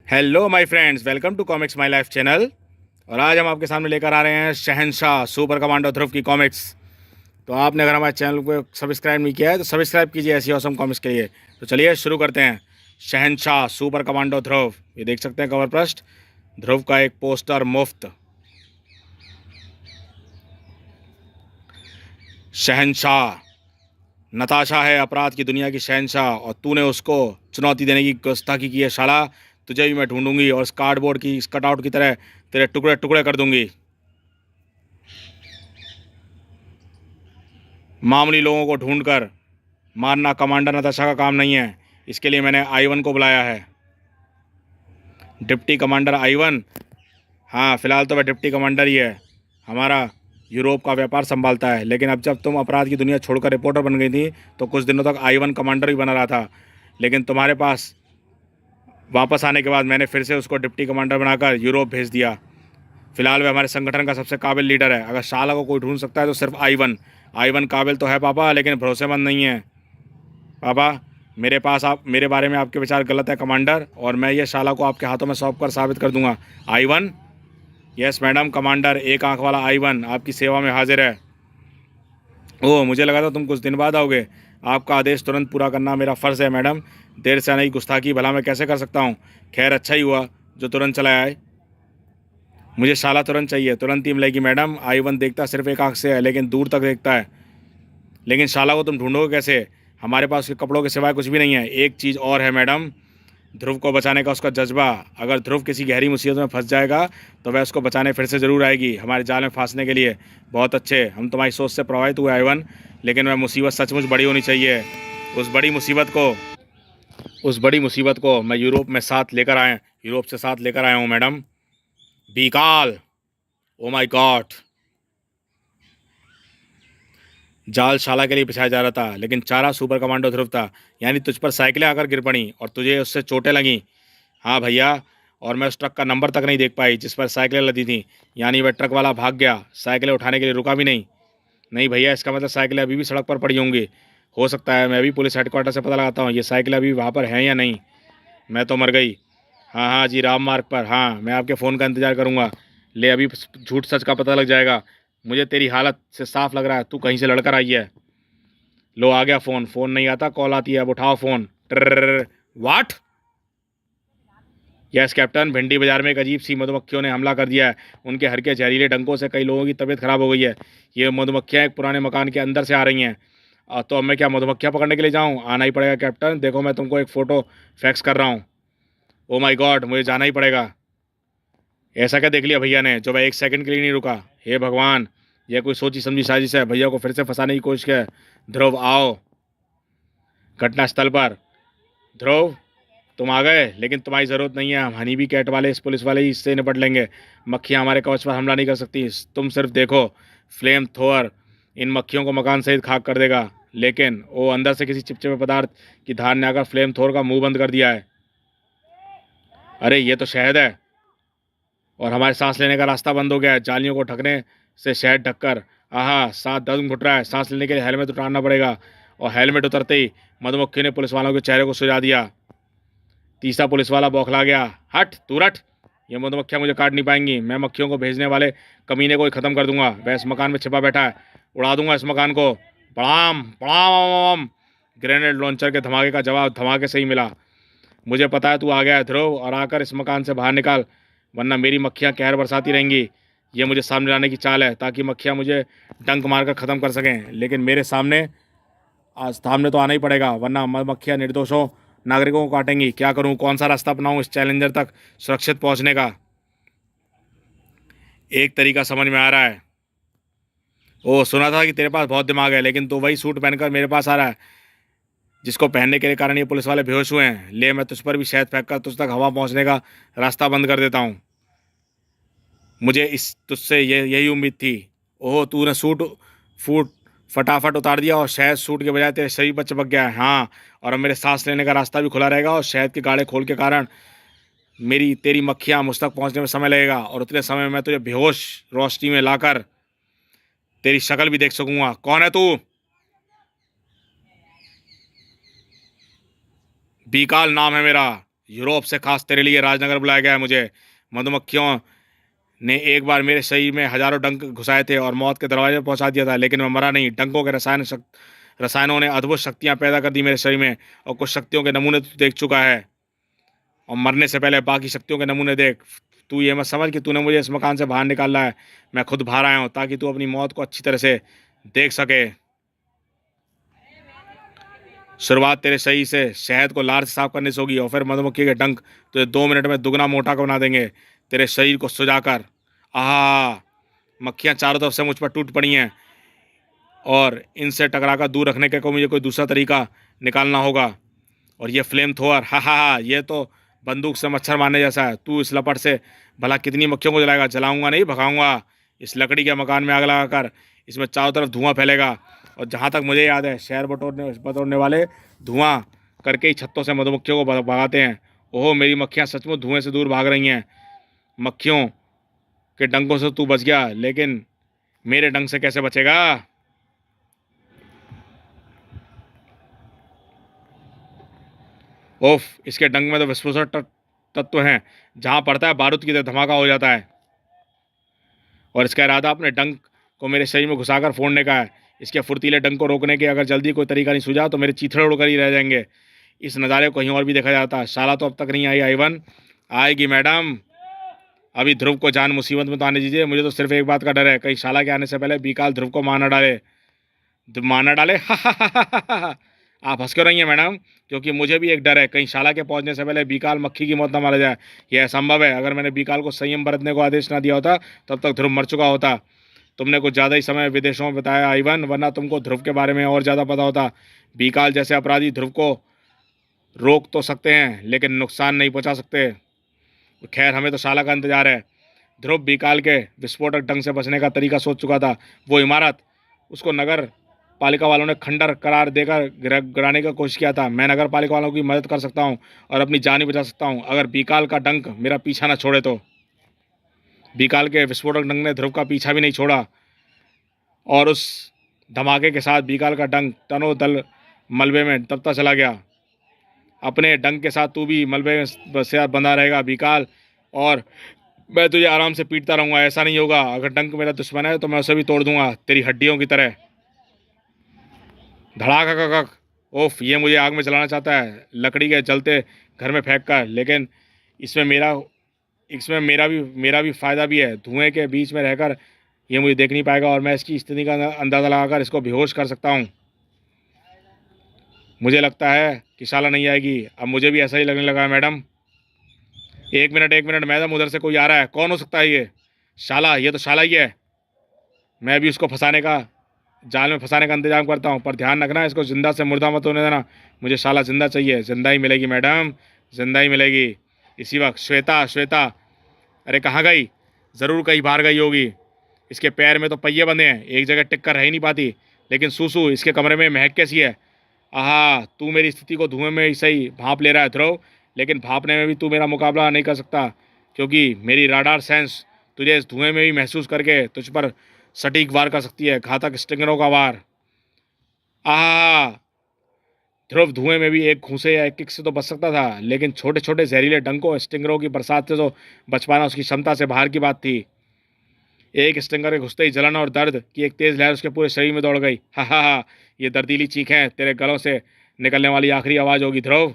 Hello my friends, welcome to comics my life channel. और आज हम आपके सामने लेकर आ रहे हैं शहंशाह सुपर कमांडो ध्रुव की कॉमिक्स। तो आपने अगर हमारे चैनल को सब्सक्राइब नहीं किया है तो सब्सक्राइब कीजिए ऐसी ऑसम कॉमिक्स के लिए। तो चलिए शुरू करते हैं। शहंशाह सुपर कमांडो ध्रुव, ये देख सकते हैं कवर पृष्ठ। ध्रुव का एक पोस्टर मुफ्त। शहंशाह, नताशा है अपराध की दुनिया की शहंशाह, और तूने उसको चुनौती देने की गुस्ताखी की है शाला। तुझे भी मैं ढूंढूंगी और इस कार्डबोर्ड की इस कटआउट की तरह तेरे टुकड़े टुकड़े कर दूंगी। मामूली लोगों को ढूंढकर मारना कमांडर नताशा का काम नहीं है। इसके लिए मैंने आईवन को बुलाया है। Deputy commander Ivan. हाँ, फिलहाल तो वह डिप्टी कमांडर ही है। हमारा यूरोप का व्यापार संभालता है, लेकिन अब जब तुम अपराध की दुनिया छोड़कर रिपोर्टर बन गई थी तो कुछ दिनों तक आईवन कमांडर ही बना रहा था। लेकिन तुम्हारे पास वापस आने के बाद मैंने फिर से उसको डिप्टी कमांडर बनाकर यूरोप भेज दिया। फिलहाल वह हमारे संगठन का सबसे काबिल लीडर है। अगर शाला को कोई ढूंढ सकता है तो सिर्फ आईवन। आईवन काबिल तो है पापा, लेकिन भरोसेमंद नहीं है पापा। मेरे पास आप मेरे बारे में आपके विचार गलत है कमांडर, और मैं ये शाला को आपके हाथों में सौंप कर साबित कर दूंगा। आईवन। यस मैडम कमांडर, एक आंख वाला आईवन आपकी सेवा में हाजिर है। ओह, मुझे लगा था तुम कुछ दिन बाद आओगे। आपका आदेश तुरंत पूरा करना मेरा फ़र्ज़ है मैडम। देर से आने की गुस्ताखी भला मैं कैसे कर सकता हूँ। खैर, अच्छा ही हुआ जो तुरंत चला आए। मुझे शाला तुरंत चाहिए, तुरंत ही मिलेगी मैडम। आईवन देखता सिर्फ एक आंख से है, लेकिन दूर तक देखता है। लेकिन शाला को तुम ढूंढोगे कैसे? हमारे पास उसके कपड़ों के सिवाय कुछ भी नहीं है। एक चीज़ और है मैडम, ध्रुव को बचाने का उसका जज्बा। अगर ध्रुव किसी गहरी मुसीबत में फंस जाएगा तो वह उसको बचाने फिर से ज़रूर आएगी, हमारे जाल में फांसने के लिए। बहुत अच्छे, हम तुम्हारी सोच से प्रभावित हुए आईवन, लेकिन वह मुसीबत सचमुच बड़ी होनी चाहिए। उस बड़ी मुसीबत को उस बड़ी मुसीबत को मैं यूरोप से साथ लेकर आया हूँ मैडम। बीकाल। Oh my God. जाल शाला के लिए बिछाया जा रहा था, लेकिन चारा सुपर कमांडो ध्रुव था। यानी तुझ पर साइकिलें आकर गिर पड़ी और तुझे उससे चोटें लगीं। हाँ भैया, और मैं उस ट्रक का नंबर तक नहीं देख पाई जिस पर साइकिलें लदी थीं। यानी वह ट्रक वाला भाग गया, साइकिलें उठाने के लिए रुका भी नहीं। नहीं भैया, इसका मतलब साइकिलें अभी भी सड़क पर पड़ी होंगी। हो सकता है, मैं भी पुलिस हेडक्वार्टर से पता लगाता हूँ ये साइकिलें अभी वहाँ पर हैं या नहीं। मैं तो मर गई। हाँ हाँ जी, राम मार्ग पर। हाँ, मैं आपके फ़ोन का इंतज़ार करूँगा। ले, अभी झूठ सच का पता लग जाएगा। मुझे तेरी हालत से साफ लग रहा है तू कहीं से लड़कर आई है। लो, आ गया फ़ोन। फ़ोन नहीं आता, कॉल आती है। अब उठाओ फ़ोन। ट्र वाट। यस कैप्टन, भिंडी बाजार में एक अजीब सी मधुमक्खियों ने हमला कर दिया है। उनके हल्के जहरीले डंकों से कई लोगों की तबीयत खराब हो गई है। ये मधुमक्खियाँ एक पुराने मकान के अंदर से आ रही हैं। तो अब मैं क्या मधुमक्खियाँ पकड़ने के लिए जाऊँ? आना ही पड़ेगा कैप्टन। देखो, मैं तुमको एक फ़ोटो फैक्स कर रहा हूँ। ओ माय गॉड, मुझे जाना ही पड़ेगा। ऐसा क्या देख लिया भैया ने जो वह एक सेकंड के लिए नहीं रुका? हे भगवान, यह कोई सोची समझी साजिश है। भैया को फिर से फंसाने की कोशिश है। ध्रुव आओ घटनास्थल पर। ध्रुव, तुम आ गए, लेकिन तुम्हारी ज़रूरत नहीं है। हम हनी बी कैट वाले इस पुलिस वाले ही इससे निपट लेंगे। मक्खियाँ हमारे कवच पर हमला नहीं कर सकती। तुम सिर्फ देखो, फ्लेम थ्रोअर इन मक्खियों को मकान सहित खाक कर देगा। लेकिन वो अंदर से किसी चिपचिपे पदार्थ की धार ने आकर फ्लेम थ्रोअर का मुंह बंद कर दिया है। अरे, ये तो शहद है, और हमारे सांस लेने का रास्ता बंद हो गया है जालियों को ढकने से, शहद ढककर। आहा, सांस दम घुट रहा है। सांस लेने के लिए हेलमेट उतारना पड़ेगा। और हेलमेट उतरते ही मधुमक्खी ने पुलिस वालों के चेहरे को सुझा दिया। तीसरा पुलिस वाला बौखला गया। हट तू रट, ये मधुमक्खियाँ मुझे काट नहीं पाएंगी। मैं मक्खियों को भेजने वाले कमीने को ही ख़त्म कर दूंगा। वह इस मकान में छिपा बैठा है, उड़ा दूंगा इस मकान को। पड़ाम पड़ाम। ग्रेनेड लॉन्चर के धमाके का जवाब धमाके से ही मिला। मुझे पता है तू आ गया है ध्रुव, और आकर इस मकान से बाहर निकाल, वरना मेरी मक्खियाँ कहर बरसाती रहेंगी। ये मुझे सामने लाने की चाल है, ताकि मक्खियाँ मुझे डंक मारकर ख़त्म कर सकें। लेकिन मेरे सामने आज सामने तो आना ही पड़ेगा, वरना मधुमक्खियाँ निर्दोषों नागरिकों को काटेंगी। क्या करूं, कौन सा रास्ता अपनाऊं इस चैलेंजर तक सुरक्षित पहुंचने का? एक तरीका समझ में आ रहा है। ओह, सुना था कि तेरे पास बहुत दिमाग है, लेकिन तू वही सूट पहनकर मेरे पास आ रहा है जिसको पहनने के कारण ये पुलिस वाले बेहोश हुए हैं। ले, मैं तुझ पर भी शहद फेंक कर तुझ तक हवा पहुंचने का रास्ता बंद कर देता हूँ। मुझे इस तुझसे यही उम्मीद थी। ओह, तूने सूट फूट फटाफट उतार दिया, और शहद सूट के बजाय तेरे शरीर पर चिपक गया है। हाँ, और अब मेरे सांस लेने का रास्ता भी खुला रहेगा, और शहद के गाढ़े खोल के कारण मेरी तेरी मक्खियाँ मुझ तक पहुँचने में समय लगेगा, और उतने समय में मैं तुझे बेहोश रोशनी में लाकर तेरी शक्ल भी देख सकूंगा। कौन है तू? बीकाल नाम है मेरा। यूरोप से खास तेरे लिए राजनगर बुलाया गया है मुझे। मधुमक्खियों ने एक बार मेरे शरीर में हजारों डंक घुसाए थे और मौत के दरवाजे पर पहुंचा दिया था, लेकिन मैं मरा नहीं। डंकों के रसायनों ने अद्भुत शक्तियां पैदा कर दी मेरे शरीर में, और कुछ शक्तियों के नमूने तू देख चुका है, और मरने से पहले बाकी शक्तियों के नमूने देख। तू ये मत समझ कि तूने मुझे इस मकान से बाहर निकाला है। मैं खुद बाहर आया हूँ ताकि तू अपनी मौत को अच्छी तरह से देख सके। शुरुआत तेरे सही से शहद को लार से साफ करने से होगी, और फिर मधुमक्खी के डंक तुझे 2 मिनट में दुगना मोटा बना देंगे, तेरे शरीर को सुजाकर। आहा, मक्खियाँ चारों तरफ से मुझ पर टूट पड़ी हैं, और इनसे टकराकर दूर रखने के को मुझे कोई दूसरा तरीका निकालना होगा। और ये फ्लेम थ्रोअर, हा हा हा, ये तो बंदूक से मच्छर मारने जैसा है। तू इस लपट से भला कितनी मक्खियों को जलाएगा? जलाऊंगा नहीं, भगाऊंगा। इस लकड़ी के मकान में आग लगाकर इसमें चारों तरफ धुआं फैलेगा, और जहाँ तक मुझे याद है शहर बटोरने वाले धुआं करके ही छत्तों से मधुमक्खियों को भगाते हैं। ओहो, मेरी मक्खियाँ सचमुच धुएं से दूर भाग रही हैं। मक्खियों के डंकों से तू बच गया, लेकिन मेरे डंक से कैसे बचेगा? ओफ, इसके डंक में तो विस्फोटक तत्व हैं, जहाँ पड़ता है बारूद की तरह धमाका हो जाता है। और इसका इरादा अपने डंक को मेरे शरीर में घुसाकर फोड़ने का है। इसके फुर्तीले डंक को रोकने के अगर जल्दी कोई तरीका नहीं सूझा तो मेरे चीथड़े उड़कर ही रह जाएंगे। इस नज़ारे को कहीं और भी देखा जाता। शाला तो अब तक नहीं आई आइवन। आएगी मैडम। अभी ध्रुव को जान मुसीबत में तो आने दीजिए। मुझे तो सिर्फ एक बात का डर है, कहीं शाला के आने से पहले बीकाल ध्रुव को मार न डाले। मार न डाले? आप हंस क्यों रही हैं मैडम? क्योंकि मुझे भी एक डर है, कहीं शाला के पहुंचने से पहले बीकाल मक्खी की मौत न मारा जाए। यह असंभव है। अगर मैंने बीकाल को संयम बरतने को आदेश ना दिया होता तब तक ध्रुव मर चुका होता। तुमने कुछ ज़्यादा ही समय विदेशों में बताया आइवन, वरना तुमको ध्रुव के बारे में और ज़्यादा पता होता। बीकाल जैसे अपराधी ध्रुव को रोक तो सकते हैं, लेकिन नुकसान नहीं पहुंचा सकते। खैर, हमें तो शाला का इंतजार है। ध्रुव बीकाल के विस्फोटक ढंग से बचने का तरीका सोच चुका था। वो इमारत, उसको नगर पालिका वालों ने खंडर करार देकर गिराने का कोशिश किया था। मैं नगर पालिका वालों की मदद कर सकता हूँ और अपनी जान ही बचा सकता हूँ, अगर बीकाल का डंक मेरा पीछा न छोड़े तो। बीकाल के विस्फोटक डंक ने ध्रुव का पीछा भी नहीं छोड़ा, और उस धमाके के साथ बीकाल का डंक तनो दल मलबे में दबता चला गया। अपने डंक के साथ तू भी मलबे में से बंधा रहेगा बीकाल, और मैं तुझे आराम से पीटता रहूँगा। ऐसा नहीं होगा, अगर डंक मेरा दुश्मन है तो मैं उसे भी तोड़ दूंगा, तेरी हड्डियों की तरह। धड़ाक। ओफ, ये मुझे आग में जलाना चाहता है, लकड़ी के जलते घर में फेंक कर। लेकिन इसमें मेरा भी फ़ायदा भी है। धुएं के बीच में रहकर ये मुझे देख नहीं पाएगा, और मैं इसकी स्थिति का अंदाज़ा लगाकर इसको बेहोश कर सकता हूँ। मुझे लगता है कि शाला नहीं आएगी। अब मुझे भी ऐसा ही लगने लगा है मैडम। एक मिनट मैडम, उधर से कोई आ रहा है। कौन हो सकता है ये? शाला, ये तो शाला ही है। मैं भी उसको जाल में फंसाने का इंतजाम करता हूँ, पर ध्यान रखना इसको जिंदा से मुर्दा मत होने देना। मुझे शाला जिंदा चाहिए। जिंदा ही मिलेगी मैडम, जिंदा ही मिलेगी। इसी वक्त श्वेता, अरे कहाँ गई? ज़रूर कहीं बाहर गई होगी। इसके पैर में तो पहिए बंधे हैं, एक जगह टिक कर रह ही नहीं पाती। लेकिन सूसू, इसके कमरे में महक कैसी है? आहा, तू मेरी स्थिति को धुएं में ही सही भांप ले रहा है ध्रुव, लेकिन भांपने में भी तू मेरा मुकाबला नहीं कर सकता, क्योंकि मेरी राडार सेंस तुझे इस धुएं में ही महसूस करके तुझ पर सटीक वार कर सकती है, घातक स्टिंगरों का वार। आहा, ध्रुव धुएं में भी एक घूंसे या एक किक से तो बच सकता था, लेकिन छोटे छोटे जहरीले डंकों स्टिंगरों की बरसात से तो बच पाना उसकी क्षमता से बाहर की बात थी। एक स्टिंगर के घुसते ही जलन और दर्द की एक तेज लहर उसके पूरे शरीर में दौड़ गई। हा हा हा, ये दर्दीली चीखें तेरे गलों से निकलने वाली आखिरी आवाज़ होगी ध्रुव।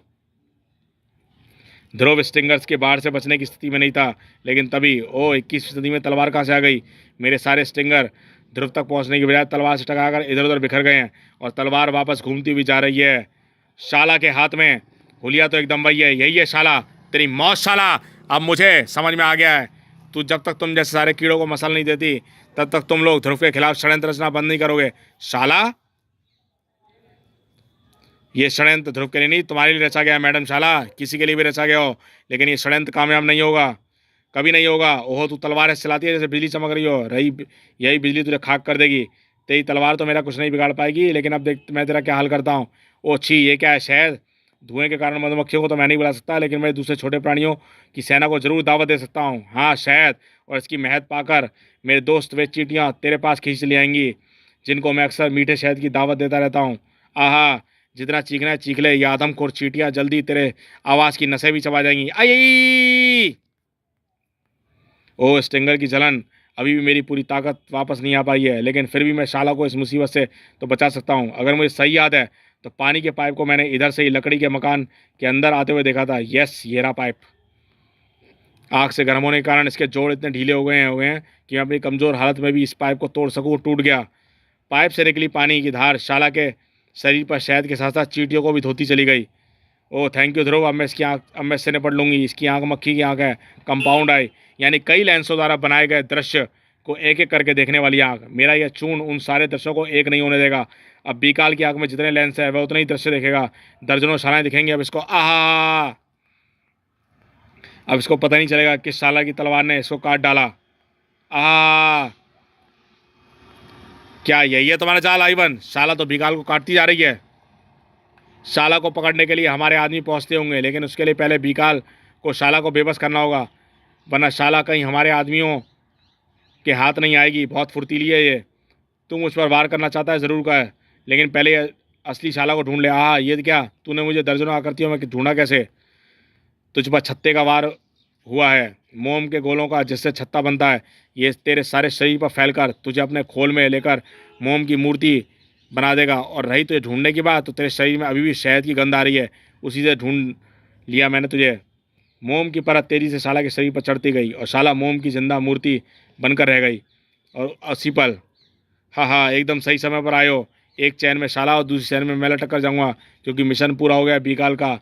ध्रुव स्टिंगर्स के बाहर से बचने की स्थिति में नहीं था, लेकिन तभी 21वीं सदी में तलवार कहाँ से आ गई? मेरे सारे स्टिंगर ध्रुव तक पहुंचने की बजाय तलवार से टकराकर इधर उधर बिखर गए हैं, और तलवार वापस घूमती हुई जा रही है शाला के हाथ में। हुलिया तो एकदम वही है, यही है शाला, तेरी मौत शाला। अब मुझे समझ में आ गया है, जब तक तुम जैसे सारे कीड़ों को मसल नहीं देती तब तक तुम लोग ध्रुव के खिलाफ षड्यंत्र रचना बंद नहीं करोगे शाला। ये षड्यंत्र ध्रुव के लिए नहीं, तुम्हारे लिए रचा गया है मैडम शाला। किसी के लिए भी रचा गया हो, लेकिन ये षड्यंत्र कामयाब नहीं होगा, कभी नहीं होगा। ओहो, तू तलवार ऐसे चलाती है जैसे बिजली चमक रही हो, यही बिजली तुझे खाक कर देगी। तेरी तलवार तो मेरा कुछ नहीं बिगाड़ पाएगी, लेकिन अब देख मैं तेरा क्या हाल करता हूँ। ओ छी, ये क्या है? शहद। धुएं के कारण मधुमक्खियों को तो मैं नहीं बुला सकता, लेकिन मैं दूसरे छोटे प्राणियों की सेना को जरूर दावत दे सकता हूँ। हाँ, शहद, और इसकी महक पाकर मेरे दोस्त वे चींटियाँ तेरे पास खींच ले आएंगी, जिनको मैं अक्सर मीठे शहद की दावत देता रहता हूँ। आहा, जितना चीखना है चीख ले, ये आदमखोर चींटियां जल्दी तेरे आवाज़ की नसें भी चबा जाएंगी। आई! ओ स्टिंगर की जलन, अभी भी मेरी पूरी ताकत वापस नहीं आ पाई है, लेकिन फिर भी मैं शाला को इस मुसीबत से तो बचा सकता हूँ। अगर मुझे सही याद है तो पानी के पाइप को मैंने इधर से ही लकड़ी के मकान के अंदर आते हुए देखा था। यस, ये रहा पाइप। आग से गर्म होने के कारण इसके जोड़ इतने ढीले हो गए हैं कि मैं अपनी कमज़ोर हालत में भी इस पाइप को तोड़ सकूँ। टूट गया। पाइप से निकली पानी की धार शाला के शरीर पर शहद के साथ साथ चींटियों को भी धोती चली गई। ओह थैंक यू ध्रुव, अब मैं इससे निपट लूँगी। इसकी आंख मक्खी की आंख है, कंपाउंड आई, यानी कई लेंसों द्वारा बनाए गए दृश्य को एक एक करके देखने वाली आंख। मेरा यह चूर्ण उन सारे दृश्यों को एक नहीं होने देगा। अब बीकाल की आंख में जितने लेंस है वह उतने ही दृश्य देखेगा। दर्जनों शालाएं दिखेंगी अब इसको। आहा! अब इसको पता नहीं चलेगा किस शाला की तलवार ने इसको काट डाला। आहा! क्या यही है तुम्हारा चाल आइवन? शाला तो बीकाल को काटती जा रही है। शाला को पकड़ने के लिए हमारे आदमी पहुंचते होंगे, लेकिन उसके लिए पहले बीकाल को शाला को बेबस करना होगा, वरना शाला कहीं हमारे आदमियों के हाथ नहीं आएगी। बहुत फुर्तीली है ये। तू मुझ पर वार करना चाहता है ज़रूर का है, लेकिन पहले असली शाला को ढूंढ ले। ये क्या, तूने मुझे दर्जनों आकृतियों में ढूंढा कैसे? तुझ पर छत्ते का वार हुआ है, मोम के गोलों का, जिससे छत्ता बनता है। ये तेरे सारे शरीर पर फैलकर तुझे अपने खोल में लेकर मोम की मूर्ति बना देगा। और रही तुझे ढूंढने की बात, तो तेरे शरीर में अभी भी शहद की गंध आ रही है, उसी से ढूंढ लिया मैंने तुझे। मोम की परत तेजी से शाला के शरीर पर चढ़ती गई और शाला मोम की जिंदा मूर्ति बनकर रह गई। और उसी पल, हाँ, एकदम सही समय पर आयो। एक चैन में शाला और दूसरी चैन में मैं लटक कर जाऊँगा, क्योंकि मिशन पूरा हो गया बीकाल का।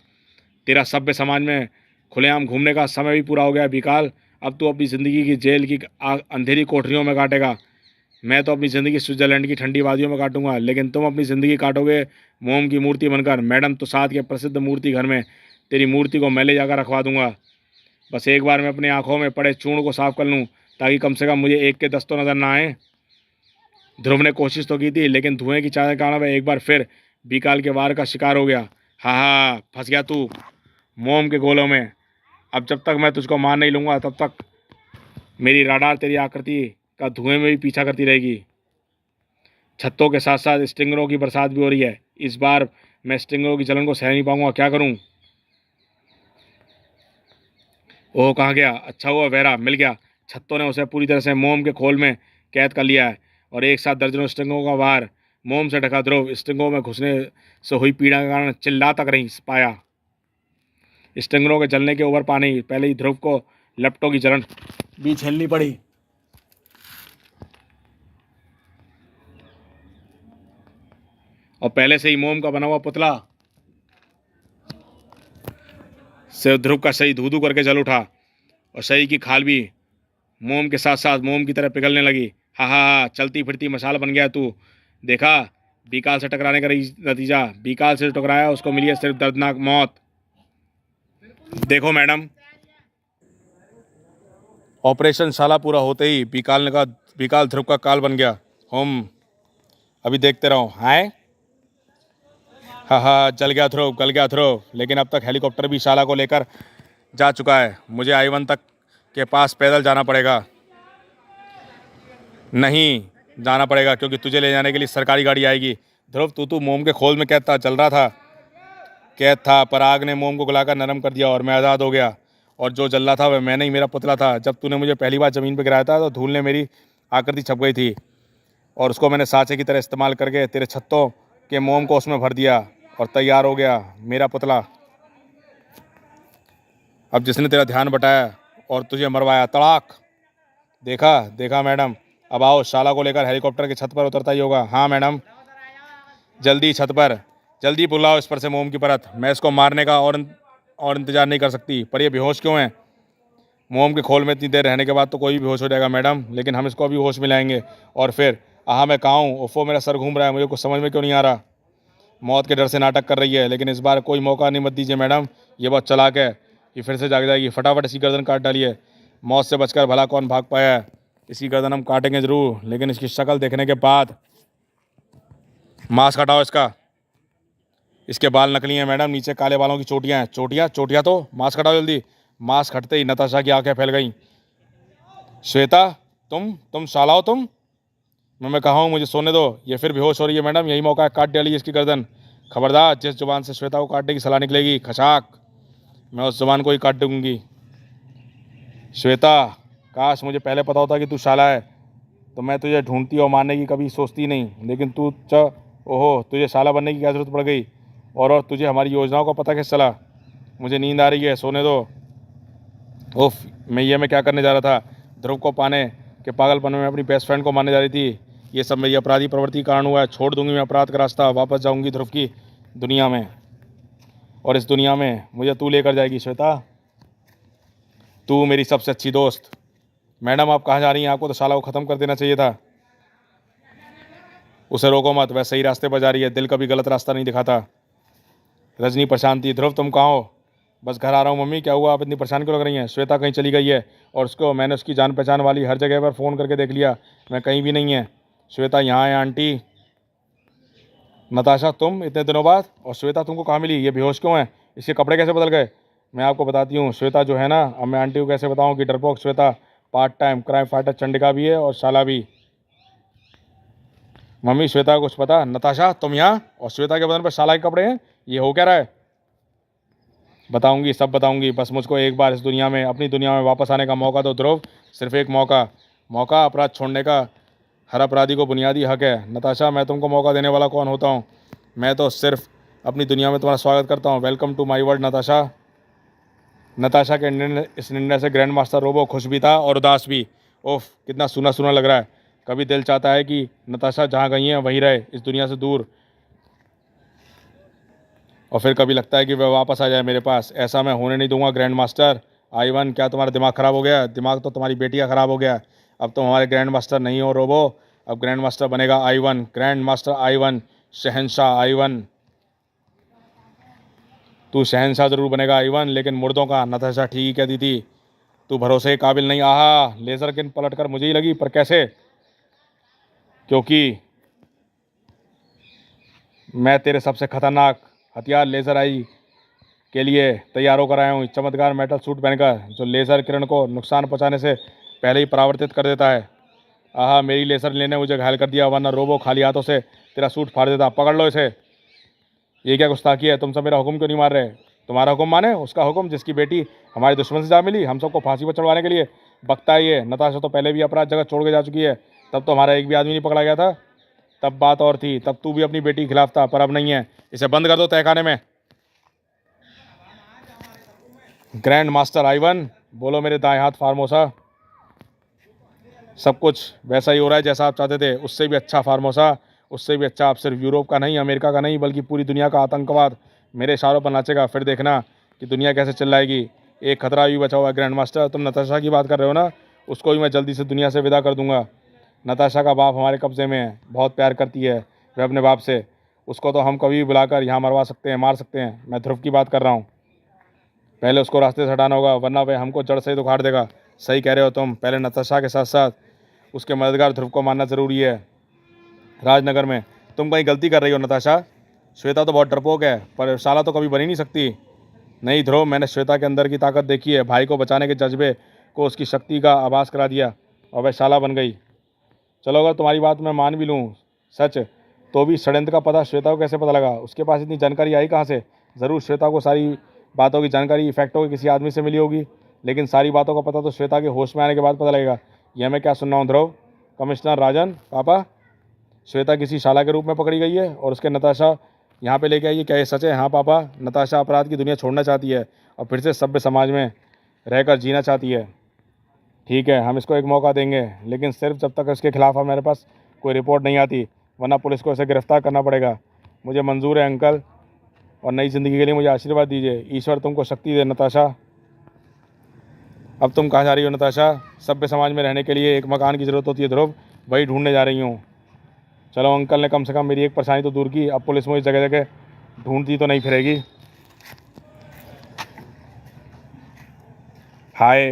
तेरा सभ्य समाज में खुलेआम घूमने का समय भी पूरा हो गया बीकाल। अब तू अपनी ज़िंदगी की जेल की अंधेरी कोठरियों में काटेगा। मैं तो अपनी ज़िंदगी स्विट्ज़रलैंड की ठंडी वादियों में काटूंगा, लेकिन तुम अपनी ज़िंदगी काटोगे मोम की मूर्ति बनकर। मैडम तुसाद के प्रसिद्ध मूर्ति घर में तेरी मूर्ति को मैं ले जाकर रखवा दूंगा। बस एक बार मैं अपनी आंखों में पड़े चूर्ण को साफ कर लूँ, ताकि कम से कम मुझे एक के 10 तो नज़र ना आए। ध्रुव ने कोशिश तो की थी, लेकिन धुएं की चादर के कारण वह एक बार फिर बीकाल के वार का शिकार हो गया। हाँ, फंस गया तू मोम के गोलों में। अब जब तक मैं तुझको मार नहीं लूँगा, तब तक मेरी राडार तेरी आकृति का धुएं में भी पीछा करती रहेगी। छत्तों के साथ साथ स्टिंगरों की बरसात भी हो रही है। इस बार मैं स्टिंगरों की जलन को सह नहीं पाऊंगा। क्या करूं? ओह, कहाँ गया? अच्छा हुआ वेरा मिल गया। छत्तों ने उसे पूरी तरह से मोम के खोल में कैद कर लिया है, और एक साथ दर्जनों स्टिंगों का वार। मोम से ढका ध्रुव स्टिंगों में घुसने से हुई पीड़ा के कारण चिल्ला तक नहीं पाया। स्टिंगरों के जलने के ऊपर पानी, पहले ही ध्रुव को लपटों की जलन भी झेलनी पड़ी। और पहले से ही मोम का बना हुआ पुतला से ध्रुव का शरीर धू धू करके जल उठा, और शरीर की खाल भी मोम के साथ साथ मोम की तरह पिघलने लगी। हा, चलती फिरती मशाल बन गया तू। देखा बीकाल से टकराने का नतीजा? बीकाल से टकराया, उसको मिली है सिर्फ दर्दनाक मौत। देखो मैडम, ऑपरेशन शाला पूरा होते ही बीकाल ने कहा, बीकाल ध्रुव का काल बन गया। हम अभी देखते रहो। हाय, हाँ, जल गया ध्रुव, गल गया ध्रुव। लेकिन अब तक हेलीकॉप्टर भी शाला को लेकर जा चुका है। मुझे आईवन तक के पास पैदल जाना पड़ेगा। नहीं जाना पड़ेगा, क्योंकि तुझे ले जाने के लिए सरकारी गाड़ी आएगी। ध्रुव, तू मोम के खोल में कैद था, चल रहा था, कैद था, पर आग ने मोम को गलाकर नरम कर दिया और मैं आज़ाद हो गया। और जो जल रहा था वह मैं नहीं, मेरा पुतला था। जब तूने मुझे पहली बार ज़मीन पर गिराया था, तो धूल ने मेरी आकृति छप गई थी, और उसको मैंने सांचे की तरह इस्तेमाल करके तेरे छत्तों के मोम को उसमें भर दिया, और तैयार हो गया मेरा पुतला। अब जिसने तेरा ध्यान बटाया और तुझे मरवाया, तड़ाक। देखा मैडम। अब आओ, शाला को लेकर हेलीकॉप्टर की छत पर उतरता ही होगा। हाँ मैडम, जल्दी छत पर, जल्दी बुलाओ इस पर से मोम की परत। मैं इसको मारने का और इंतज़ार नहीं कर सकती। पर ये बेहोश क्यों है? मोम के खोल में इतनी देर रहने के बाद तो कोई भी बेहोश हो जाएगा मैडम, लेकिन हम इसको अभी होश में लाएंगे। और फिर मैं कहाँ हूँ? ओफो, मेरा सर घूम रहा है, मुझे कुछ समझ में क्यों नहीं आ रहा। मौत के डर से नाटक कर रही है, लेकिन इस बार कोई मौका नहीं मत दीजिए मैडम। ये बहुत चालाक है, ये फिर से जाग जाएगी। फटाफट इसकी गर्दन काट डालिए। मौत से बचकर भला कौन भाग पाया है? इसकी गर्दन हम काटेंगे ज़रूर, लेकिन इसकी शक्ल देखने के बाद। मास्क हटाओ इसका। इसके बाल नकली हैं मैडम, नीचे काले बालों की चोटियाँ हैं। चोटियाँ तो मास्क हटाओ जल्दी। मास्क हटते ही नताशा की आंखें फैल गईं। श्वेता, तुम साला हो तुम? मैं कहा हूँ मुझे सोने दो। ये फिर बेहोश हो रही है मैडम, यही मौका है, काट डालिए इसकी गर्दन। खबरदार, जिस जुबान से श्वेता को काटने की सलाह निकलेगी, खचाक, मैं उस जुबान को ही काट दूंगी। श्वेता, काश मुझे पहले पता होता कि तू शाला है, तो मैं तुझे ढूंढती और मारने की कभी सोचती नहीं। लेकिन ओहो, तुझे शाला बनने की क्या ज़रूरत पड़ गई? और तुझे हमारी योजनाओं का पता कैसे चला? मुझे नींद आ रही है, सोने दो। उफ, मैं क्या करने जा रहा था? ध्रुव को पाने के पागलपन में अपनी बेस्ट फ्रेंड को मारने जा रही थी। ये सब मेरी अपराधी प्रवृत्ति कारण हुआ है। छोड़ दूंगी मैं अपराध का रास्ता, वापस जाऊंगी ध्रुव की दुनिया में, और इस दुनिया में मुझे तू लेकर जाएगी श्वेता, तू मेरी सबसे अच्छी दोस्त। मैडम, आप कहाँ जा रही हैं? आपको तो शाला को ख़त्म कर देना चाहिए था। उसे रोको मत, वह सही रास्ते पर जा रही है। दिल कभी गलत रास्ता नहीं दिखाता। रजनी प्रशांति, ध्रुव तुम कहाँ हो? बस घर आ रहा हूँ। मम्मी, क्या हुआ? आप इतनी परेशान क्यों लग रही हैं? श्वेता कहीं चली गई है, और मैंने उसकी जान पहचान वाली हर जगह पर फ़ोन करके देख लिया, मैं कहीं भी नहीं है। श्वेता यहाँ है आंटी। नताशा, तुम इतने दिनों बाद? और श्वेता तुमको कहाँ मिली? ये बेहोश क्यों है? इसके कपड़े कैसे बदल गए? मैं आपको बताती हूँ श्वेता जो है ना। अब मैं आंटी को कैसे बताऊँ कि डरपोक Shweta part time crime fighter Chandika भी है और शाला भी। मम्मी, श्वेता को कुछ पता? नताशा, तुम यहाँ, और श्वेता के बदन पर शाला के कपड़े हैं, ये हो क्या रहा है? बताऊंगी, सब बताऊंगी। बस मुझको एक बार इस दुनिया में, अपनी दुनिया में वापस आने का मौका दो ध्रुव। सिर्फ एक मौका अपराध छोड़ने का हर अपराधी को बुनियादी हक है। नताशा, मैं तुमको मौका देने वाला कौन होता हूँ? मैं तो सिर्फ अपनी दुनिया में तुम्हारा स्वागत करता हूँ। Welcome to my world Natasha. Natasha के इस निर्णय से ग्रैंड मास्टर रोबो खुश भी था और उदास भी। ओफ, कितना सूना सूना लग रहा है। कभी दिल चाहता है कि नताशा जहाँ गई हैं वहीं रहे, इस दुनिया से दूर, और फिर कभी लगता है कि वह वापस आ जाए मेरे पास। ऐसा मैं होने नहीं दूंगा ग्रैंड मास्टर आईवन। क्या तुम्हारा दिमाग ख़राब हो गया? दिमाग तो तुम्हारी बेटी का ख़राब हो गया। अब तुम हमारे ग्रैंड मास्टर नहीं हो रोबो, अब ग्रैंड मास्टर बनेगा आईवन, ग्रैंड मास्टर आईवन, शहंशाह आईवन। तू शहंशाह ज़रूर बनेगा आईवन, लेकिन मुर्दों का। नताशा ठीक ही कहती थी, तू भरोसे के काबिल नहीं। आहा, लेज़र किन पलट कर मुझे ही लगी, पर कैसे? क्योंकि मैं तेरे सबसे खतरनाक हथियार लेज़र आई के लिए तैयार होकर आया हूँ। चमत्कार मेटल सूट पहनकर, जो लेज़र किरण को नुकसान पहुँचाने से पहले ही परावर्तित कर देता है। आहा, मेरी लेज़र लेने मुझे घायल कर दिया, वरना रोबो खाली हाथों से तेरा सूट फाड़ देता। पकड़ लो इसे। ये क्या गुस्ताखी है? तुम सब मेरा हुक्म क्यों नहीं मार रहे? तुम्हारा हुक्म माने उसका हुक्म जिसकी बेटी हमारे दुश्मन से जा मिली, हम सबको फांसी पर चढ़वाने के लिए। बकता है ये। नताशा तो पहले भी अपराध जगह छोड़ के जा चुकी है। तब तो हमारा एक भी आदमी नहीं पकड़ा गया था। तब बात और थी, तब तू भी अपनी बेटी के खिलाफ था, पर अब नहीं है। इसे बंद कर दो तहखाने में। ग्रैंड मास्टर आइवन, बोलो मेरे दाएं हाथ फार्मोसा। सब कुछ वैसा ही हो रहा है जैसा आप चाहते थे, उससे भी अच्छा फार्मोसा, उससे भी अच्छा। आप सिर्फ यूरोप का नहीं, अमेरिका का नहीं, बल्कि पूरी दुनिया का आतंकवाद मेरे इशारों पर नाचेगा। फिर देखना कि दुनिया कैसे चिल्लाएगी। एक खतरा भी बचा हुआ है ग्रैंड मास्टर। तुम नताशा की बात कर रहे हो ना, उसको भी मैं जल्दी से दुनिया से विदा कर दूंगा। नताशा का बाप हमारे कब्ज़े में है, बहुत प्यार करती है वह अपने बाप से। उसको तो हम कभी भी बुलाकर यहाँ मरवा सकते हैं, मार सकते हैं। मैं ध्रुव की बात कर रहा हूँ। पहले उसको रास्ते से हटाना होगा, वरना वह हमको जड़ से ही उखाड़ देगा। सही कह रहे हो तुम। पहले नताशा के साथ साथ उसके मददगार ध्रुव को मारना ज़रूरी है। राजनगर में तुम कहीं गलती कर रही हो नताशा। श्वेता तो बहुत डरपोक है, पर शाला तो कभी बनी नहीं सकती। नहीं ध्रुव, मैंने श्वेता के अंदर की ताकत देखी है। भाई को बचाने के जज्बे को उसकी शक्ति का आभास करा दिया, और वह शाला बन गई। चलो, अगर तुम्हारी बात मैं मान भी लूँ सच, तो भी षड्यंत्र का पता श्वेता को कैसे पता लगा? उसके पास इतनी जानकारी आई कहाँ से? ज़रूर श्वेता को सारी बातों की जानकारी इफेक्टों के किसी आदमी से मिली होगी, लेकिन सारी बातों का पता तो श्वेता के होश में आने के बाद पता लगेगा। यह मैं क्या सुन रहा हूँ ध्रुव? कमिश्नर राजन, पापा, श्वेता किसी शाला के रूप में पकड़ी गई है और उसके नताशा यहाँ पे लेके आई है, क्या ये सच है? हाँ पापा, नताशा अपराध की दुनिया छोड़ना चाहती है और फिर से सभ्य समाज में रहकर जीना चाहती है। ठीक है, हम इसको एक मौका देंगे, लेकिन सिर्फ जब तक इसके खिलाफ हमारे पास कोई रिपोर्ट नहीं आती, वरना पुलिस को इसे गिरफ्तार करना पड़ेगा। मुझे मंजूर है अंकल, और नई ज़िंदगी के लिए मुझे आशीर्वाद दीजिए। ईश्वर तुमको शक्ति दे नताशा। अब तुम कहाँ जा रही हो नताशा? सभ्य समाज में रहने के लिए एक मकान की ज़रूरत होती है ध्रुव, वही ढूंढने जा रही हूँ। चलो, अंकल ने कम से कम मेरी एक परेशानी तो दूर की। अब पुलिस मुझे जगह जगह ढूंढती तो नहीं फिरेगी। हाय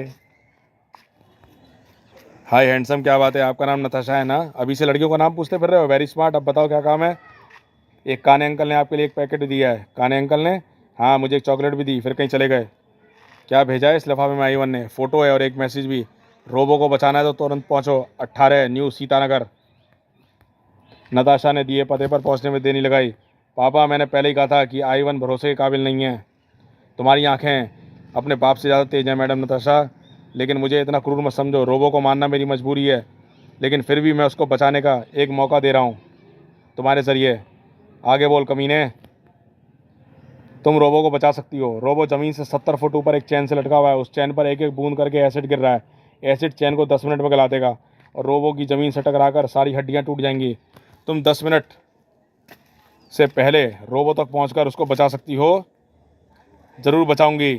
हाय हैंडसम, क्या बात है? आपका नाम नताशा है ना? अभी से लड़कियों का नाम पूछते फिर रहे हो। Very smart. अब बताओ क्या काम है? एक काने अंकल ने आपके लिए एक पैकेट दिया है। काने अंकल ने? हाँ, मुझे एक चॉकलेट भी दी, फिर कहीं चले गए। क्या भेजा है इस लिफाफे में आईवन ने? फ़ोटो है और एक मैसेज भी। रोबो को बचाना है तो तुरंत पहुँचो, 18 न्यू सीतानगर। नताशा ने दिए पते पर पहुँचने में देरी लगाई। पापा, मैंने पहले ही कहा था कि I-1 भरोसे के काबिल नहीं है। तुम्हारी आंखें अपने बाप से ज़्यादा तेज हैं मैडम नताशा, लेकिन मुझे इतना क्रूर मत समझो। रोबो को मारना मेरी मजबूरी है, लेकिन फिर भी मैं उसको बचाने का एक मौका दे रहा हूँ तुम्हारे ज़रिए। आगे बोल कमीने, तुम रोबो को बचा सकती हो। रोबो ज़मीन से 70 फुट ऊपर एक चैन से लटका हुआ है। उस चैन पर एक एक बूंद करके एसिड गिर रहा है। एसिड चैन को 10 मिनट में गला देगा और रोबो की ज़मीन से टकराकर सारी हड्डियाँ टूट जाएंगी। तुम 10 मिनट से पहले रोबो तक पहुंचकर उसको बचा सकती हो। ज़रूर बचाऊंगी,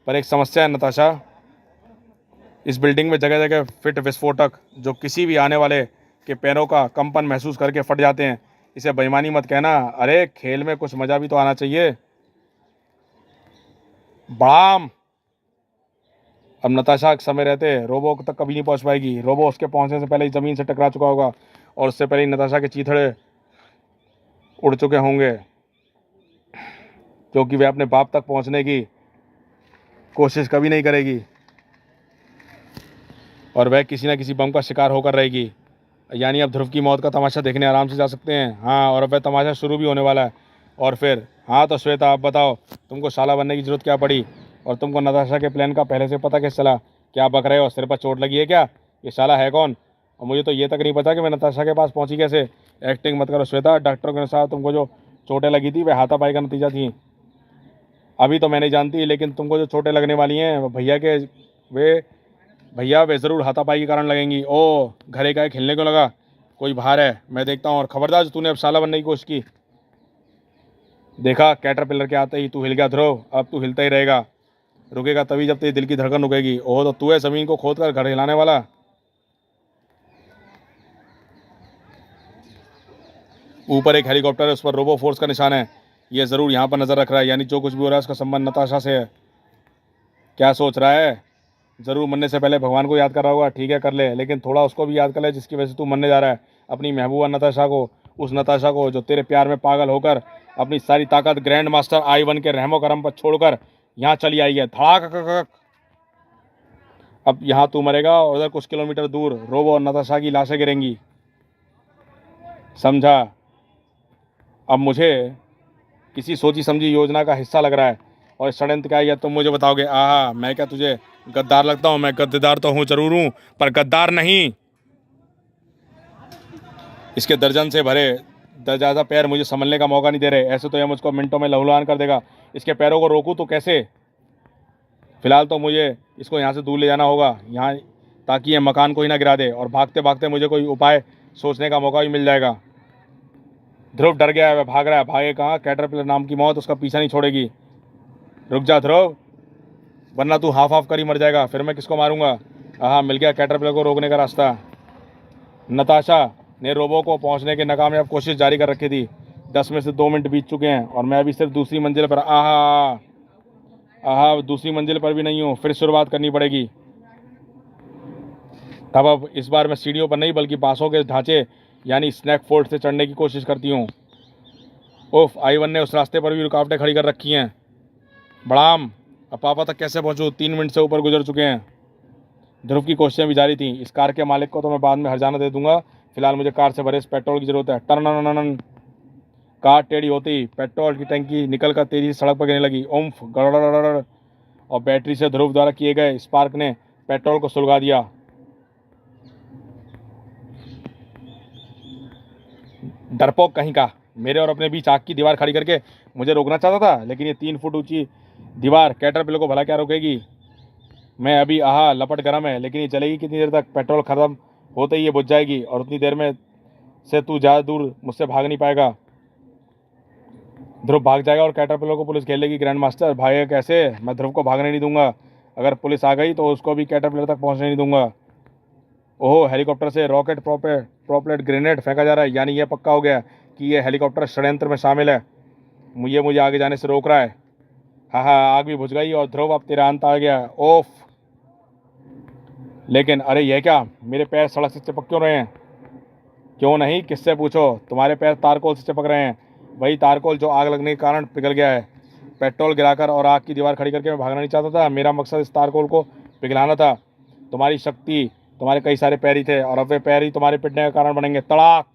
पर एक समस्या है नताशा। इस बिल्डिंग में जगह जगह फिट विस्फोटक जो किसी भी आने वाले के पैरों का कंपन महसूस करके फट जाते हैं। इसे बेईमानी मत कहना। अरे खेल में कुछ मज़ा भी तो आना चाहिए। बड़ाम। अब नताशा समय रहते रोबो तक कभी नहीं पहुंच पाएगी। रोबो उसके पहुंचने से पहले ही ज़मीन से टकरा चुका होगा और उससे पहले ही नताशा के चीथड़े उड़ चुके होंगे, क्योंकि वह अपने बाप तक पहुंचने की कोशिश कभी नहीं करेगी और वह किसी न किसी बम का शिकार होकर रहेगी। यानी अब ध्रुव की मौत का तमाशा देखने आराम से जा सकते हैं। हाँ, और अब वह तमाशा शुरू भी होने वाला है। और फिर हाँ तो श्वेता, आप बताओ, तुमको शाला बनने की ज़रूरत क्या पड़ी? और तुमको नताशा के प्लान का पहले से पता कैसे चला? क्या बक रहे हो? सिर पर चोट लगी है क्या? ये शाला है कौन? और मुझे तो ये तक नहीं पता कि मैं नताशा के पास पहुंची कैसे। एक्टिंग मत करो श्वेता। डॉक्टरों के अनुसार तुमको जो चोटें लगी थी वह हाथापाई का नतीजा थी। अभी तो मैं नहीं जानती, लेकिन तुमको जो चोटें लगने वाली हैं वो भैया वे ज़रूर हाथापाई के कारण लगेंगी। ओ, घरे का खेलने को लगा? कोई बाहर है, मैं देखता हूँ। और खबरदार, जो तूने अब शाला बनने की कोशिश की। देखा, कैटरपिलर के आते ही तू हिल गया ध्रुव। अब तू हिलता ही रहेगा। रुकेगा तभी जब तेरी दिल की धड़कन रुकेगी। ओह, तो तू है ज़मीन को खोद कर घर हिलाने वाला। ऊपर एक हेलीकॉप्टर है, उस पर रोबो फोर्स का निशान है। ये ज़रूर यहाँ पर नज़र रख रहा है। यानी जो कुछ भी हो रहा है उसका संबंध नताशा से है। क्या सोच रहा है? ज़रूर मरने से पहले भगवान को याद कर रहा होगा। ठीक है, कर ले, लेकिन थोड़ा उसको भी याद कर ले जिसकी वजह से तू मरने जा रहा है। अपनी महबूबा नताशा को। उस नताशा को जो तेरे प्यार में पागल होकर अपनी सारी ताकत ग्रैंड मास्टर I-1 के रहमो करम पर छोड़कर यहाँ चली आई है। धड़ाक। अब यहाँ तू मरेगा और उधर कुछ किलोमीटर दूर रोबो और नताशा की लाशें गिरेंगी। समझा? अब मुझे किसी सोची समझी योजना का हिस्सा लग रहा है। और षड्यंत्र क्या है यह तुम मुझे बताओगे? आहा, मैं क्या तुझे गद्दार लगता हूँ? मैं गद्दार तो हूँ, जरूर हूँ, पर गद्दार नहीं। इसके दर्जन से भरे ज़्यादा पैर मुझे संभलने का मौका नहीं दे रहे। ऐसे तो यह मुझको मिनटों में लहूलुहान कर देगा। इसके पैरों को रोकूं तो कैसे? फिलहाल तो मुझे इसको यहाँ से दूर ले जाना होगा, यहाँ, ताकि ये मकान को ही ना गिरा दे। और भागते भागते मुझे कोई उपाय सोचने का मौका भी मिल जाएगा। ध्रुव डर गया है, वह भाग रहा है। भागे कहाँ? कैटरपिलर नाम की मौत उसका पीछा नहीं छोड़ेगी। रुक जा ध्रुव, वरना तू हाफ कर ही मर जाएगा। फिर मैं किसको मारूंगा? हाँ, मिल गया कैटरपिलर को रोकने का रास्ता। नताशा ने रोबो को पहुंचने की नाकामयाब कोशिश जारी कर रखी थी। 10 में से 2 मिनट बीत चुके हैं और मैं अभी सिर्फ दूसरी मंजिल पर दूसरी मंजिल पर भी नहीं हूँ। फिर शुरुआत करनी पड़ेगी। तब अब इस बार मैं सीढ़ियों पर नहीं बल्कि बांसों के ढांचे यानी स्नैक फोल्ड से चढ़ने की कोशिश करती हूँ। उफ, I-1 ने उस रास्ते पर भी रुकावटें खड़ी कर रखी हैं। बड़ाम, अब पापा तक कैसे पहुँचूँ? 3 मिनट से ऊपर गुजर चुके हैं। ध्रुव की कोशिशें भी जारी थीं। इस कार के मालिक को तो मैं बाद में हर्जाना दे दूंगा। फिलहाल मुझे कार से भरे इस पेट्रोल की जरूरत है। टर्न। कार टेढ़ी होती पेट्रोल की टंकी निकलकर तेजी से सड़क पर गिरने लगी। उम्फ, गड़गड़। और बैटरी से ध्रुव द्वारा किए गए स्पार्क ने पेट्रोल को सुलगा दिया। डरपोक कहीं का, मेरे और अपने बीच आग की दीवार खड़ी करके मुझे रोकना चाहता था, लेकिन ये 3 फुट ऊंची दीवार कैटरपिलर को भला क्या रोकेगी? मैं अभी लपट गरम है, लेकिन ये चलेगी कितनी देर तक? पेट्रोल खत्म होते ही ये बुझ जाएगी और उतनी देर में से तू ज़्यादा दूर मुझसे भाग नहीं पाएगा। ध्रुव भाग जाएगा और कैटरपिलर को पुलिस घेर लेगी। ग्रैंड मास्टर, भागेगा कैसे? मैं ध्रुव को भागने नहीं दूंगा। अगर पुलिस आ गई तो उसको भी कैटरपिलर तक पहुंचने नहीं दूंगा। ओह, हेलीकॉप्टर से रॉकेट प्रोपेलेट ग्रेनेड फेंका जा रहा है। यानी यह पक्का हो गया कि यह हेलीकॉप्टर षड्यंत्र में शामिल है। मुझे आगे जाने से रोक रहा है। हाँ, आग भी बुझ गई और ध्रुव, अब तेरा अंत आ गया। ओफ, लेकिन अरे यह क्या? मेरे पैर सड़क से चिपक क्यों रहे हैं? क्यों नहीं, किससे पूछो। तुम्हारे पैर तारकोल से चिपक रहे हैं। वही तारकोल जो आग लगने के कारण पिघल गया है। पेट्रोल गिराकर और आग की दीवार खड़ी करके मैं भागना नहीं चाहता था। मेरा मकसद इस तारकोल को पिघलाना था। तुम्हारी शक्ति, तुम्हारे कई सारे पैर ही थे और अब वे पैर ही तुम्हारे पिटने का कारण बनेंगे। तड़ाक।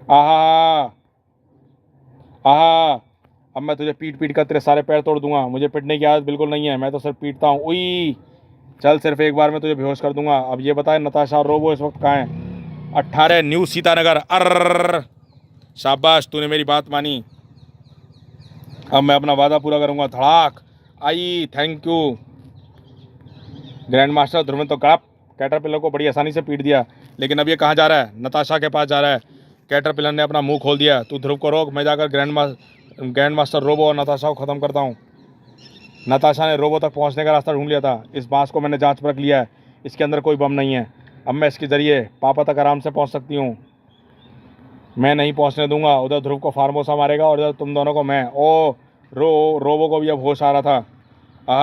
आहा आहा, अब मैं तुझे पीट पीट कर तेरे सारे पैर तोड़ दूंगा। मुझे पिटने की आदत बिल्कुल नहीं है, मैं तो सिर्फ पीटता हूँ। उई, चल सिर्फ एक बार में तुझे बेहोश कर दूंगा। अब ये बताए नताशा और रोबो इस वक्त कहाँ हैं? 18 न्यू सीतानगर। अर्र, शाबाश, तूने मेरी बात मानी। अब मैं अपना वादा पूरा करूंगा। धड़ाक आई, थैंक यू। ग्रैंड मास्टर ध्रुव ने तो कड़प कैटरपिलर को बड़ी आसानी से पीट दिया, लेकिन अब ये कहाँ जा रहा है? नताशा के पास जा रहा है। कैटरपिलर ने अपना मुंह खोल दिया। तू ध्रुव को रोक, मैं जाकर ग्रैंड मास्टर रोबो और नताशा को ख़त्म करता हूँ। नताशा ने रोबो तक पहुँचने का रास्ता ढूंढ लिया था। इस बांस को मैंने जांच परख लिया है, इसके अंदर कोई बम नहीं है। अब मैं इसके ज़रिए पापा तक आराम से पहुँच सकती हूँ। मैं नहीं पहुँचने दूंगा। उधर ध्रुव को फार्मोसा मारेगा और इधर तुम दोनों को मैं। ओ रोबो को भी अब होश आ रहा था।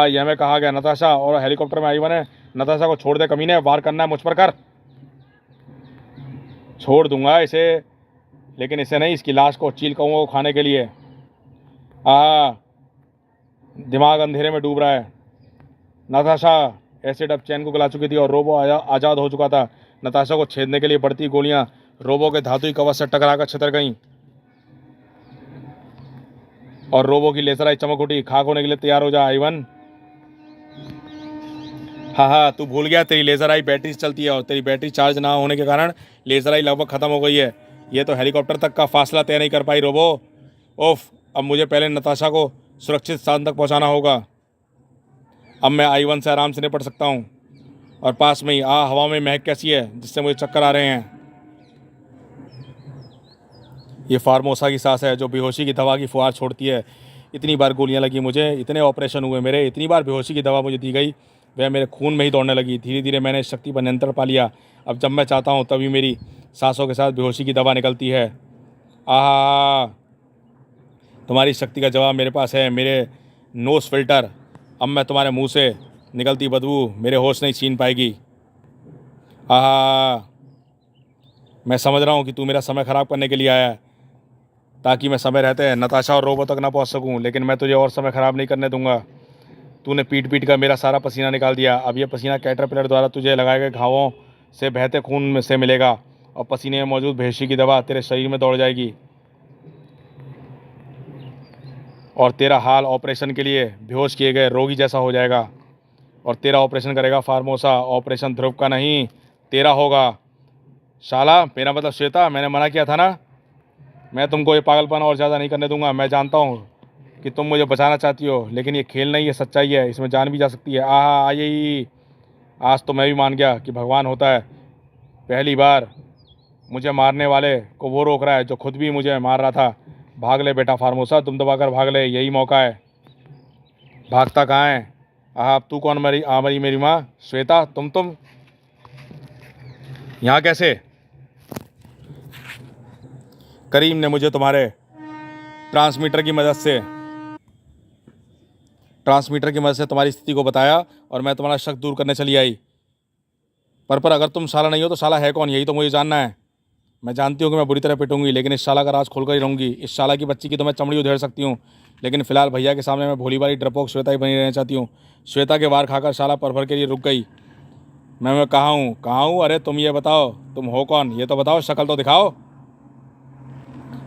यह मैं कहा गया? नताशा और हेलीकॉप्टर में आई है। नताशा को छोड़ दे कमीने, वार करना है मुझ पर कर। छोड़ दूंगा इसे, लेकिन इसे नहीं, इसकी लाश को, चील कौओं को खाने के लिए। दिमाग अंधेरे में डूब रहा है। नताशा एसिड अब चैन को गला चुकी थी और रोबो आज़ाद हो चुका था। नताशा को छेदने के लिए बढ़ती गोलियां रोबो के धातुई कवच से टकराकर छितर गईं और रोबो की लेजर आई चमक उठी। खाक होने के लिए तैयार हो जा आइवन। हाँ, तू भूल गया, तेरी लेजर आई बैटरी से चलती है और तेरी बैटरी चार्ज ना होने के कारण लेजर आई लगभग ख़त्म हो गई है। ये तो हेलीकॉप्टर तक का फासला तय नहीं कर पाई रोबो। ओफ, अब मुझे पहले नताशा को सुरक्षित स्थान तक पहुंचाना होगा। अब मैं आइवन से आराम से निपट सकता हूं। और पास में ही हवा में महक कैसी है जिससे मुझे चक्कर आ रहे हैं। ये फार्मोसा की सांस है जो बेहोशी की दवा की फुहार छोड़ती है। इतनी बार गोलियां लगी मुझे, इतने ऑपरेशन हुए मेरे, इतनी बार बेहोशी की दवा मुझे दी गई, वह मेरे खून में ही दौड़ने लगी। धीरे धीरे मैंने इस शक्ति पर नियंत्रण पा लिया। अब जब मैं चाहता हूँ तभी मेरी सांसों के साथ बेहोशी की दवा निकलती है। तुम्हारी शक्ति का जवाब मेरे पास है, मेरे नोज फिल्टर। अब मैं तुम्हारे मुंह से निकलती बदबू मेरे होश नहीं छीन पाएगी। मैं समझ रहा हूँ कि तू मेरा समय ख़राब करने के लिए आया है ताकि मैं समय रहते नताशा और रोबो तक ना पहुँच सकूँ, लेकिन मैं तुझे और समय ख़राब नहीं करने दूंगा। तूने पीट पीट कर मेरा सारा पसीना निकाल दिया। अब ये पसीना कैटरपिलर द्वारा तुझे लगाए गए घावों से बहते खून में से मिलेगा और पसीने में मौजूद बेहोशी की दवा तेरे शरीर में दौड़ जाएगी और तेरा हाल ऑपरेशन के लिए बेहोश किए गए रोगी जैसा हो जाएगा। और तेरा ऑपरेशन करेगा फार्मोसा। ऑपरेशन ध्रुव का नहीं, तेरा होगा। शाला, मेरा मतलब श्वेता, मैंने मना किया था ना। मैं तुमको ये पागलपन और ज़्यादा नहीं करने दूंगा। मैं जानता हूँ कि तुम मुझे बचाना चाहती हो, लेकिन ये खेल नहीं है, सच्चाई है। इसमें जान भी जा सकती है। आइए, आज तो मैं भी मान गया कि भगवान होता है। पहली बार मुझे मारने वाले को वो रोक रहा है जो खुद भी मुझे मार रहा था। भाग ले बेटा फार्मोसा, तुम दबाकर भाग ले, यही मौका है। भागता कहाँ है? अब तू कौन मरी? मरी मेरी माँ श्वेता। तुम यहाँ कैसे? करीम ने मुझे तुम्हारे ट्रांसमीटर की मदद से तुम्हारी स्थिति को बताया और मैं तुम्हारा शक दूर करने चली आई। पर अगर तुम शाला नहीं हो तो शाला है कौन, यही तो मुझे जानना है। मैं जानती हूँ कि मैं बुरी तरह पिटूंगी, लेकिन इस शाला का राज खोलकर ही रहूँगी। इस शाला की बच्ची की तो मैं चमड़ी उधेड़ सकती हूँ, लेकिन फिलहाल भैया के सामने मैं भोली भाली डरपोक श्वेता ही बनी रहना चाहती हूँ। श्वेता के वार खाकर शाला पल भर के लिए रुक गई। मैं कहाँ हूँ? अरे तुम ये बताओ, तुम हो कौन? ये तो बताओ, शक्ल तो दिखाओ।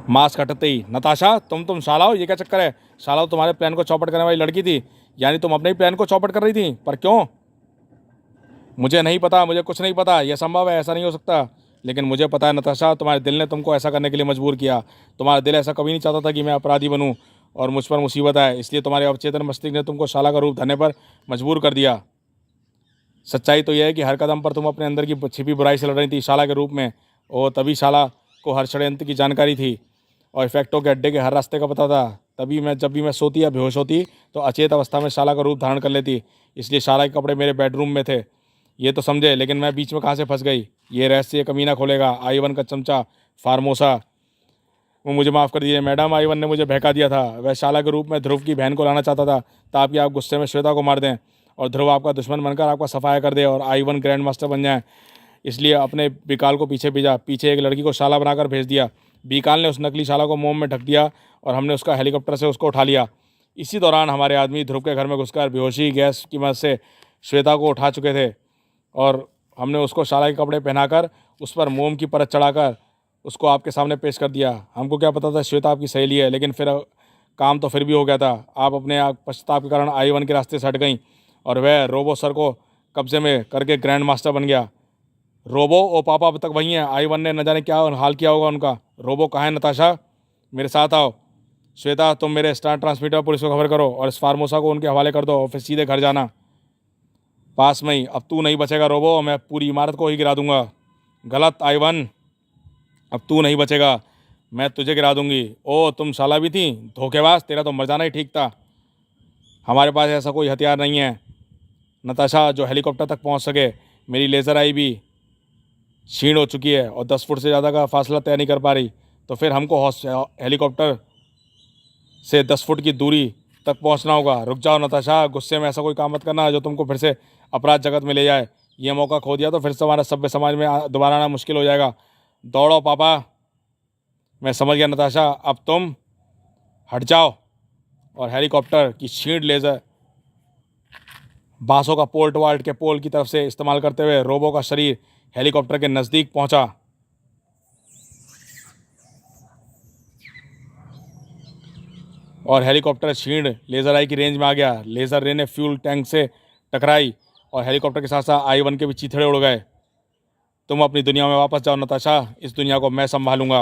मास्क हटते ही, नताशा तुम शाला हो? ये क्या चक्कर है? शाला तो तुम्हारे प्लान को चौपट करने वाली लड़की थी, यानी तुम अपने ही प्लान को चौपट कर रही थी। पर क्यों? मुझे नहीं पता, मुझे कुछ नहीं पता। यह संभव है, ऐसा नहीं हो सकता। लेकिन मुझे पता है नताशा, तुम्हारे दिल ने तुमको ऐसा करने के लिए मजबूर किया। तुम्हारा दिल ऐसा कभी नहीं चाहता था कि मैं अपराधी बनूं और मुझ पर मुसीबत आए, इसलिए तुम्हारे अवचेतन मस्तिष्क ने तुमको शाला का रूप धरने पर मजबूर कर दिया। सच्चाई तो यह है कि हर कदम पर तुम अपने अंदर की छिपी बुराई से लड़ रही थी शाला के रूप में। और तभी शाला को हर षड्यंत्र की जानकारी थी और इफेक्टों के अड्डे के हर रास्ते का पता था। तभी जब भी मैं सोती या बेहोश होती तो अचेत अवस्था में शाला का रूप धारण कर लेती। इसलिए शाला के कपड़े मेरे बेडरूम में थे, ये तो समझे। लेकिन मैं बीच में कहाँ से फंस गई? ये रहस्य कमीना खोलेगा। आइवन का चमचा फार्मोसा। वो मुझे माफ़ कर दीजिए मैडम, आइवन ने मुझे बहका दिया था। वह शाला के रूप में ध्रुव की बहन को लाना चाहता था ताकि आप गुस्से में श्वेता को मार दें और ध्रुव आपका दुश्मन बनकर आपका सफाया कर दे और आइवन ग्रैंड मास्टर बन जाए। इसलिए अपने बिकाल को पीछे भेजा। पीछे एक लड़की को शाला बनाकर भेज दिया। बीकाल ने उस नकली शाला को मोम में ढक दिया और हमने उसका हेलीकॉप्टर से उसको उठा लिया। इसी दौरान हमारे आदमी ध्रुव के घर में घुसकर बेहोशी गैस की मदद से श्वेता को उठा चुके थे और हमने उसको शाला के कपड़े पहनाकर उस पर मोम की परत चढ़ाकर उसको आपके सामने पेश कर दिया। हमको क्या पता था श्वेता आपकी सहेली है, लेकिन फिर काम तो फिर भी हो गया था। आप अपने आप पश्चाताप के कारण I1 के रास्ते से हट गई और वह रोबो सर को कब्जे में करके ग्रैंड मास्टर बन गया। रोबो ओ पापा अब तक वहीं है। I1 ने न जाने क्या हाल किया होगा उनका। रोबो कहाँ है नताशा? मेरे साथ आओ। श्वेता तुम मेरे स्टार ट्रांसमीटर पुलिस को खबर करो और इस फार्मोसा को उनके हवाले कर दो और फिर सीधे घर जाना। पास में ही। अब तू नहीं बचेगा रोबो, मैं पूरी इमारत को ही गिरा दूंगा। गलत I1, अब तू नहीं बचेगा, मैं तुझे गिरा दूंगी। ओ तुम साला भी थी, धोखेबाज, तेरा तो मर जाना ही ठीक था। हमारे पास ऐसा कोई हथियार नहीं है नताशा जो हेलीकॉप्टर तक पहुंच सके। मेरी लेज़र आई भी क्षीण हो चुकी है और 10 फुट से ज़्यादा का फासला तय नहीं कर पा रही, तो फिर हमको हेलीकॉप्टर से 10 फुट की दूरी तक पहुंचना होगा। रुक जाओ नताशा, गुस्से में ऐसा कोई काम मत करना जो तुमको फिर से अपराध जगत में ले जाए। ये मौका खो दिया तो फिर से हमारा सभ्य समाज में दोबारा आना मुश्किल हो जाएगा। दौड़ो पापा। मैं समझ गया नताशा, अब तुम हट जाओ। और हेलीकॉप्टर की क्षीण लेज़र बांसों का पोल्ट वाल्ट के पोल की तरफ से इस्तेमाल करते हुए रोबो का शरीर हेलीकॉप्टर के नज़दीक पहुंचा और हेलीकॉप्टर क्षीण लेज़र आई की रेंज में आ गया। लेज़र रे ने फ्यूल टैंक से टकराई और हेलीकॉप्टर के साथ साथ I1 के भी चीथड़े उड़ गए। तुम अपनी दुनिया में वापस जाओ नताशा, इस दुनिया को मैं संभालूंगा।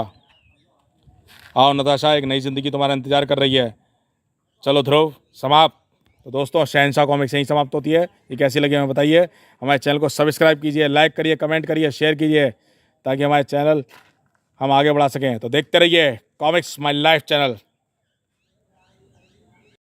आओ नताशा, एक नई ज़िंदगी तुम्हारा इंतजार कर रही है। चलो ध्रुव, समाप्त। तो दोस्तों, शहंशाह कॉमिक्स यहीं समाप्त होती है। ये कैसी लगी हमें बताइए। हमारे चैनल को सब्सक्राइब कीजिए, लाइक करिए, कमेंट करिए, शेयर कीजिए, ताकि हमारे चैनल हम आगे बढ़ा सकें। तो देखते रहिए कॉमिक्स माई लाइफ चैनल।